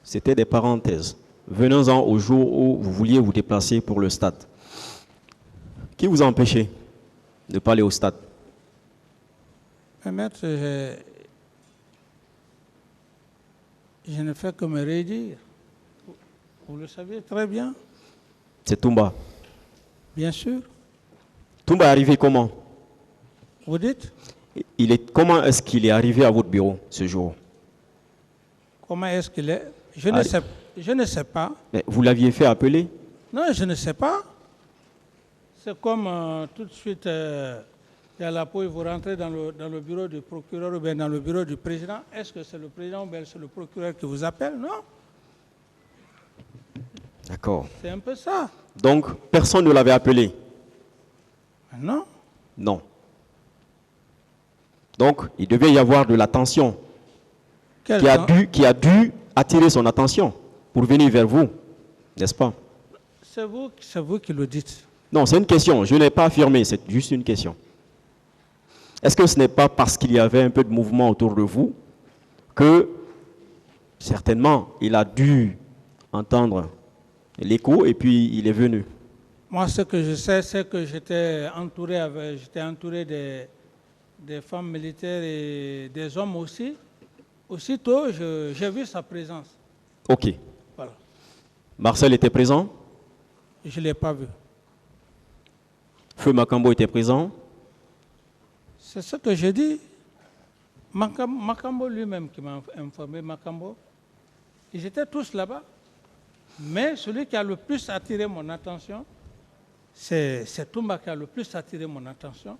C'était des parenthèses. Venons-en au jour où vous vouliez vous déplacer pour le stade. Qui vous a empêché de ne pas aller au stade? Mais maître, je ne fais que me redire. Vous le savez très bien. C'est Toumba. Bien sûr. Toumba est arrivé comment? Vous dites? Comment est-ce qu'il est arrivé à votre bureau ce jour? Comment est-ce qu'il est? Je ne sais pas. Mais vous l'aviez fait appeler? Non, je ne sais pas. C'est comme tout de suite, il y a la peau, vous rentrez dans le bureau du procureur ou bien dans le bureau du président. Est-ce que c'est le président ou bien c'est le procureur qui vous appelle? Non. D'accord. C'est un peu ça. Donc, personne ne l'avait appelé? Non. Non. Donc, il devait y avoir de l'attention qui a dû attirer son attention pour venir vers vous, n'est-ce pas? C'est vous qui le dites. Non, c'est une question. Je n'ai pas affirmé, c'est juste une question. Est-ce que ce n'est pas parce qu'il y avait un peu de mouvement autour de vous que, certainement, il a dû entendre l'écho et puis il est venu? Moi, ce que je sais, c'est que j'étais entouré des femmes militaires et des hommes aussi. Aussitôt, j'ai vu sa présence. Ok. Voilà. Marcel était présent? Je ne l'ai pas vu. Feu Makambo était présent? C'est ce que je dis. Makambo lui-même qui m'a informé, Makambo, ils étaient tous là-bas. Mais celui qui a le plus attiré mon attention, c'est Toumba qui a le plus attiré mon attention.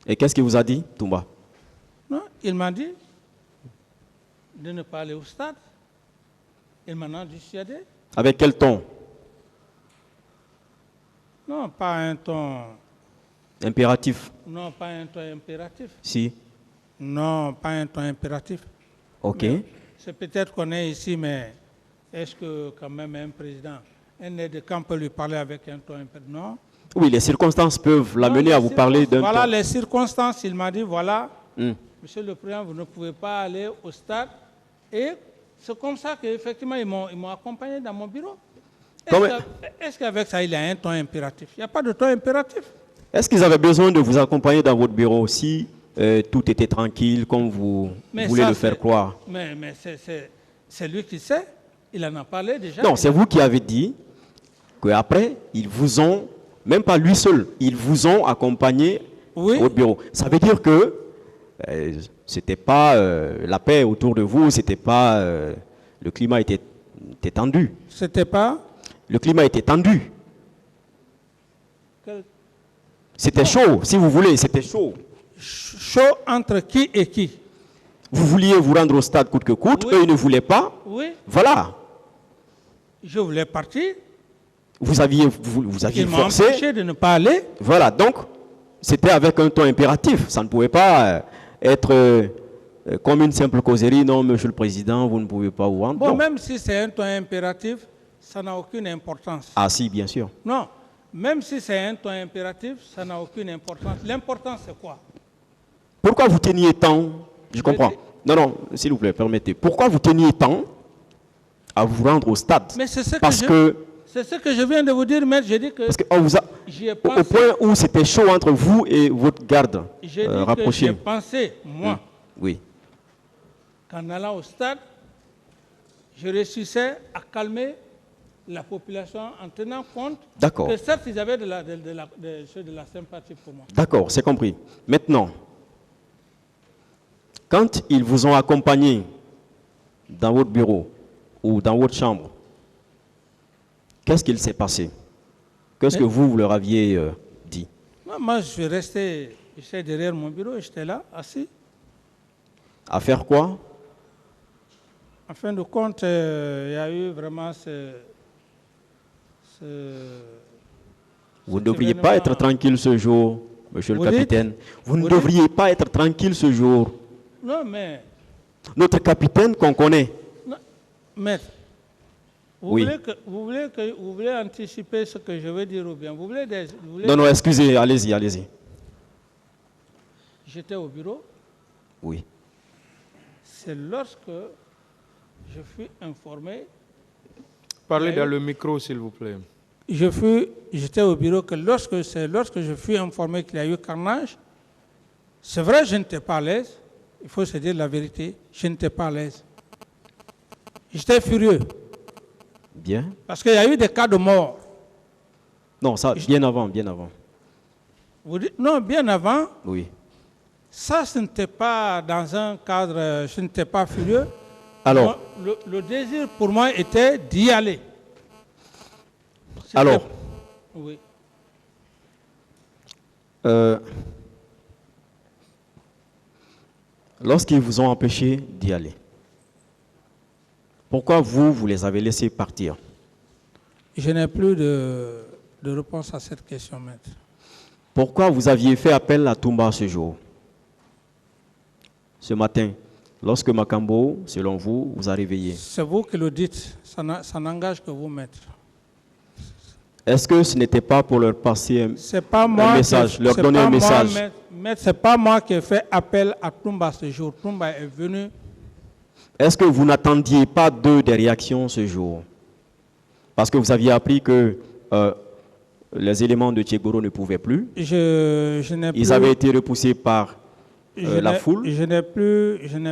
Et qu'est-ce qu'il vous a dit, Toumba? Non, il m'a dit de ne pas aller au stade. Il m'en a dissuadé. Avec quel ton? Non, pas un ton... Impératif? Non, pas un ton impératif. Si. Non, pas un ton impératif. Ok. C'est peut-être qu'on est ici, mais est-ce que quand même un président, un aide de camp peut lui parler avec un ton impératif? Non. Oui, les circonstances peuvent l'amener à vous parler d'un ton. Voilà les circonstances. Il m'a dit, voilà, Monsieur le Président, vous ne pouvez pas aller au stade. Et c'est comme ça qu'effectivement, ils m'ont accompagné dans mon bureau. Est-ce qu'avec ça, il y a un ton impératif? Il n'y a pas de ton impératif. Est-ce qu'ils avaient besoin de vous accompagner dans votre bureau si tout était tranquille, comme vous voulez le faire croire? Mais c'est lui qui sait. Il en a parlé déjà. Non, c'est vous qui avez dit qu'après, ils vous ont, même pas lui seul, ils vous ont accompagné à votre bureau. Ça veut dire que c'était pas la paix autour de vous, c'était pas... le climat était tendu. C'était pas... Le climat était tendu. C'était chaud, si vous voulez, c'était chaud. Chaud entre qui et qui? Vous vouliez vous rendre au stade coûte que coûte, eux ils ne voulaient pas. Oui. Voilà. Je voulais partir. Vous aviez Ils m'ont forcé. empêché de ne pas aller. Voilà, donc c'était avec un ton impératif. Ça ne pouvait pas être comme une simple causerie. Non, Monsieur le Président, vous ne pouvez pas vous rendre. Bon, non. même si c'est un ton impératif, ça n'a aucune importance. Ah si, bien sûr. Non, même si c'est un ton impératif, ça n'a aucune importance. L'important, c'est quoi? Pourquoi vous teniez tant? Je comprends. Non, s'il vous plaît, permettez. Pourquoi vous teniez tant à vous rendre au stade? Mais c'est ce c'est ce que je viens de vous dire, maître. J'ai dit que... Parce qu'on vous a... Au point où c'était chaud entre vous et votre garde rapproché. J'ai pensé, moi, oui, qu'en allant au stade, je réussissais à calmer la population en tenant compte que certes, ils avaient de la sympathie pour moi. D'accord, c'est compris. Maintenant, quand ils vous ont accompagné dans votre bureau ou dans votre chambre, qu'est-ce qu'il s'est passé? Qu'est-ce que vous leur aviez dit? Moi, je suis resté derrière mon bureau, j'étais là, assis. À faire quoi? En fin de compte, il y a eu vraiment Vous ne devriez pas être tranquille ce jour, monsieur le capitaine. Vous ne devriez pas être tranquille ce jour. Non, mais... Notre capitaine qu'on connaît. Non, maître, vous voulez anticiper ce que je veux dire ou bien? Non, excusez, allez-y. J'étais au bureau. Oui. C'est lorsque je fus informé. Parlez dans le micro, s'il vous plaît. J'étais au bureau que lorsque je fus informé qu'il y a eu carnage, c'est vrai, je n'étais pas à l'aise. Il faut se dire la vérité, je n'étais pas à l'aise. J'étais furieux. Bien. Parce qu'il y a eu des cas de mort. Non, ça, bien avant, bien avant. Vous dites, non, bien avant. Oui. Ça, ce n'était pas dans un cadre, je n'étais pas furieux. Alors, le désir pour moi était d'y aller. Alors, oui. Lorsqu'ils vous ont empêché d'y aller, pourquoi vous les avez laissés partir? Je n'ai plus de réponse à cette question, maître. Pourquoi vous aviez fait appel à Toumba ce jour? Ce matin, lorsque Makambo, selon vous, vous a réveillé. C'est vous qui le dites, ça n'engage que vous, maître. Est-ce que ce n'était pas pour leur passer un message, leur donner un message? Maître, ce n'est pas moi qui ai fait appel à Toumba ce jour. Toumba est venu. Est-ce que vous n'attendiez pas d'eux des réactions ce jour? Parce que vous aviez appris que les éléments de Tchegoro ne pouvaient plus. Ils avaient été repoussés par la foule. Je n'ai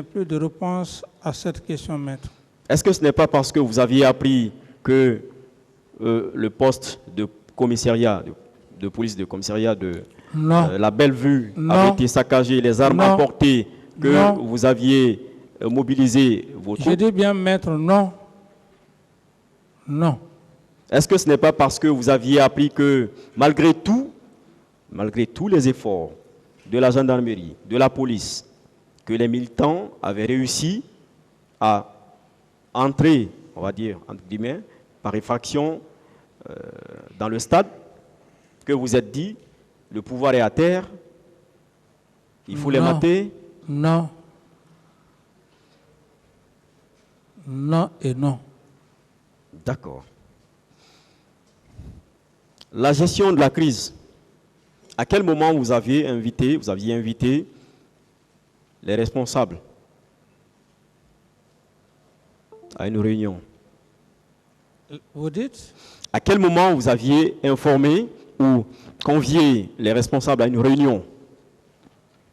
plus de réponse à cette question, maître. Est-ce que ce n'est pas parce que vous aviez appris que le poste de commissariat, de police de commissariat de la Bellevue avait été saccagé, les armes emportées, que vous aviez mobilisé vos troupes? Je dis bien, maître, non. Non. Est-ce que ce n'est pas parce que vous aviez appris que malgré tous les efforts de la gendarmerie, de la police, que les militants avaient réussi à entrer, on va dire, entre guillemets, par effraction dans le stade, que vous êtes dit, le pouvoir est à terre, il faut les mater? Non. Non et non. D'accord. La gestion de la crise, à quel moment vous aviez invité les responsables à une réunion? Vous dites? À quel moment vous aviez informé ou convié les responsables à une réunion?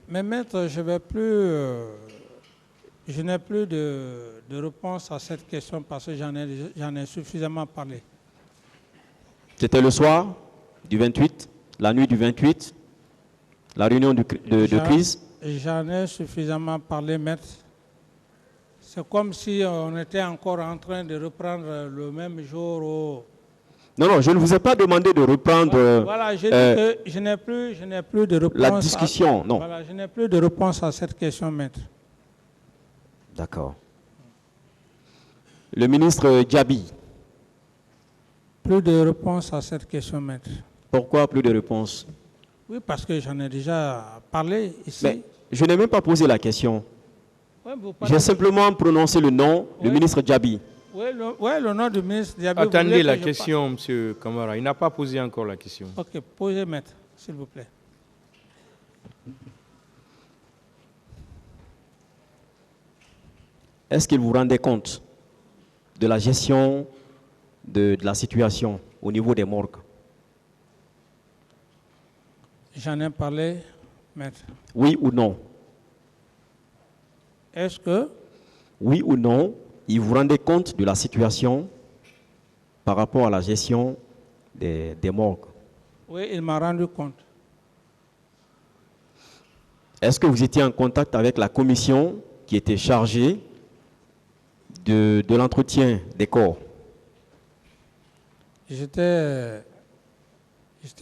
Mais maître, je n'ai plus de réponse à cette question parce que j'en ai suffisamment parlé. C'était le soir du 28, la nuit du 28, la réunion de crise? J'en ai suffisamment parlé, maître. C'est comme si on était encore en train de reprendre le même jour. Non, je ne vous ai pas demandé de reprendre voilà, je dis que je n'ai plus de réponse. La discussion, non. Voilà, je n'ai plus de réponse à cette question, maître. D'accord. Le ministre Djabi. Plus de réponse à cette question, maître. Pourquoi plus de réponse? Oui, parce que j'en ai déjà parlé ici. Mais je n'ai même pas posé la question. Ouais, j'ai simplement prononcé le nom, le ministre Djabi. Oui, le nom du ministre Djabi. Attendez la question, M. Kamara. Il n'a pas posé encore la question. Ok, posez, maître, s'il vous plaît. Est-ce qu'il vous rendait compte de la gestion de la situation au niveau des morgues? J'en ai parlé, maître. Oui ou non? Est-ce que? Oui ou non, il vous rendait compte de la situation par rapport à la gestion des morgues? Oui, il m'a rendu compte. Est-ce que vous étiez en contact avec la commission qui était chargée de l'entretien des corps? J'étais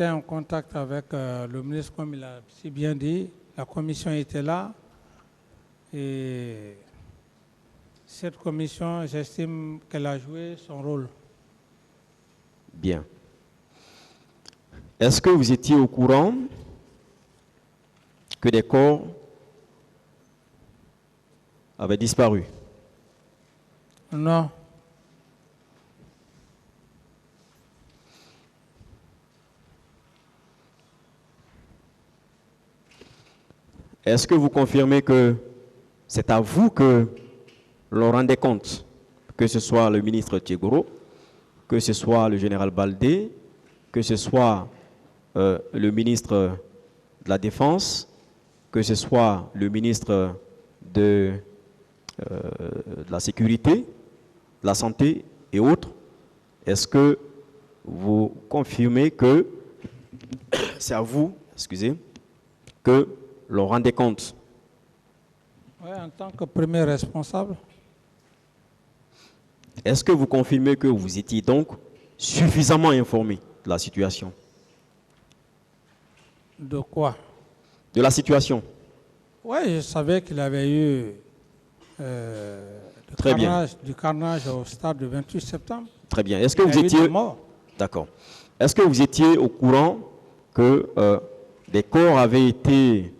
en contact avec le ministre, comme il a si bien dit. La commission était là. Et cette commission, j'estime qu'elle a joué son rôle. Bien. Est-ce que vous étiez au courant que des corps avaient disparu? Non. Est-ce que vous confirmez que c'est à vous que l'on rendait compte que ce soit le ministre Tchegoro, que ce soit le général Baldé, que ce soit le ministre de la Défense, que ce soit le ministre de la Sécurité, de la Santé et autres. Est-ce que vous confirmez que c'est à vous, excusez, que l'on rendait compte? Oui, en tant que premier responsable. Est-ce que vous confirmez que vous étiez donc suffisamment informé de la situation? De quoi? De la situation. Oui, je savais qu'il avait eu du carnage au stade du 28 septembre. Très bien. Est-ce que vous étiez... D'accord. Est-ce que vous étiez au courant que des corps avaient été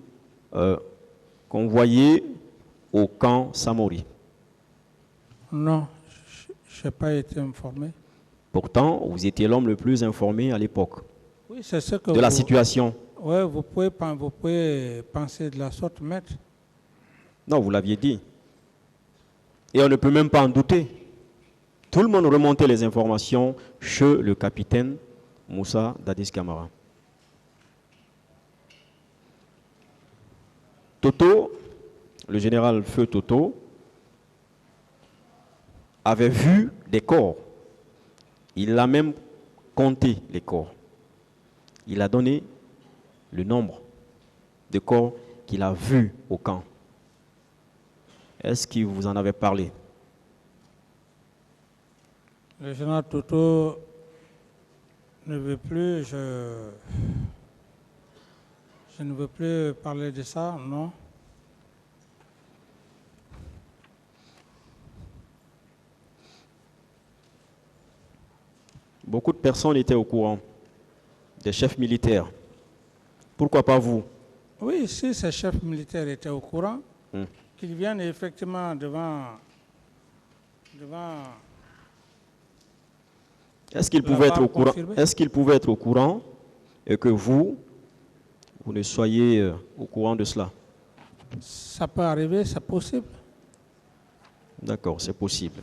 convoyés au camp Samori? Non, je n'ai pas été informé. Pourtant, vous étiez l'homme le plus informé à l'époque. Oui, c'est ce que de la situation. Oui, vous pouvez penser de la sorte, maître. Non, vous l'aviez dit. Et on ne peut même pas en douter. Tout le monde remontait les informations chez le capitaine Moussa Dadis Camara. Toto, le général Feu Toto, avait vu des corps. Il a même compté les corps. Il a donné le nombre de corps qu'il a vus au camp. Est-ce qu'il vous en avait parlé? Le général Toto ne veut plus, je ne veux plus parler de ça, non. Beaucoup de personnes étaient au courant, des chefs militaires. Pourquoi pas vous? Oui, si ces chefs militaires étaient au courant, qu'ils viennent effectivement devant Est-ce qu'ils pouvaient être au courant? Est-ce qu'ils pouvaient être au courant et que vous ne soyez au courant de cela? Ça peut arriver, c'est possible. D'accord, c'est possible.